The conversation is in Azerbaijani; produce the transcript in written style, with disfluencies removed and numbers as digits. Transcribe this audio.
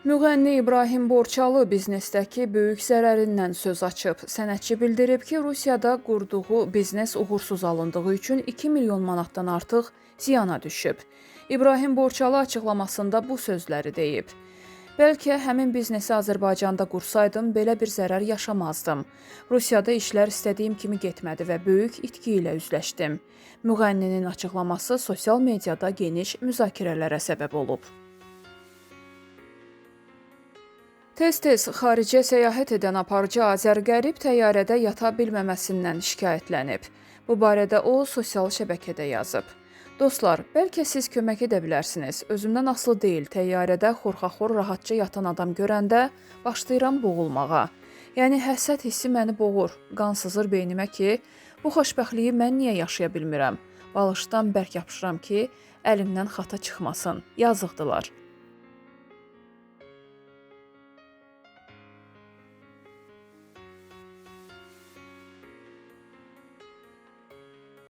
Müğənni İbrahim Borçalı biznesdəki böyük zərərindən söz açıb. Sənətçi bildirib ki, Rusiyada qurduğu biznes uğursuz alındığı üçün 2 milyon manatdan artıq ziyana düşüb. İbrahim Borçalı açıqlamasında bu sözləri deyib. Bəlkə həmin biznesi Azərbaycanda qursaydım, belə bir zərər yaşamazdım. Rusiyada işlər istədiyim kimi getmədi və böyük itki ilə üzləşdim. Müğənninin açıqlaması sosial mediada geniş müzakirələrə səbəb olub. Tez-tez xaricə səyahət edən aparıcı Azərqərib təyyarədə yata bilməməsindən şikayətlənib. Bu barədə o, sosial şəbəkədə yazıb. Dostlar, bəlkə siz kömək edə bilərsiniz. Özümdən asılı deyil, təyyarədə xorxaxor rahatca yatan adam görəndə başlayıram boğulmağa. Yəni, həsəd hissi məni boğur, qan sızır beynimə ki, bu xoşbəxtliyi mən niyə yaşaya bilmirəm? Balışdan bərk yapışıram ki, əlimdən xata çıxmasın. Yazıqdılar.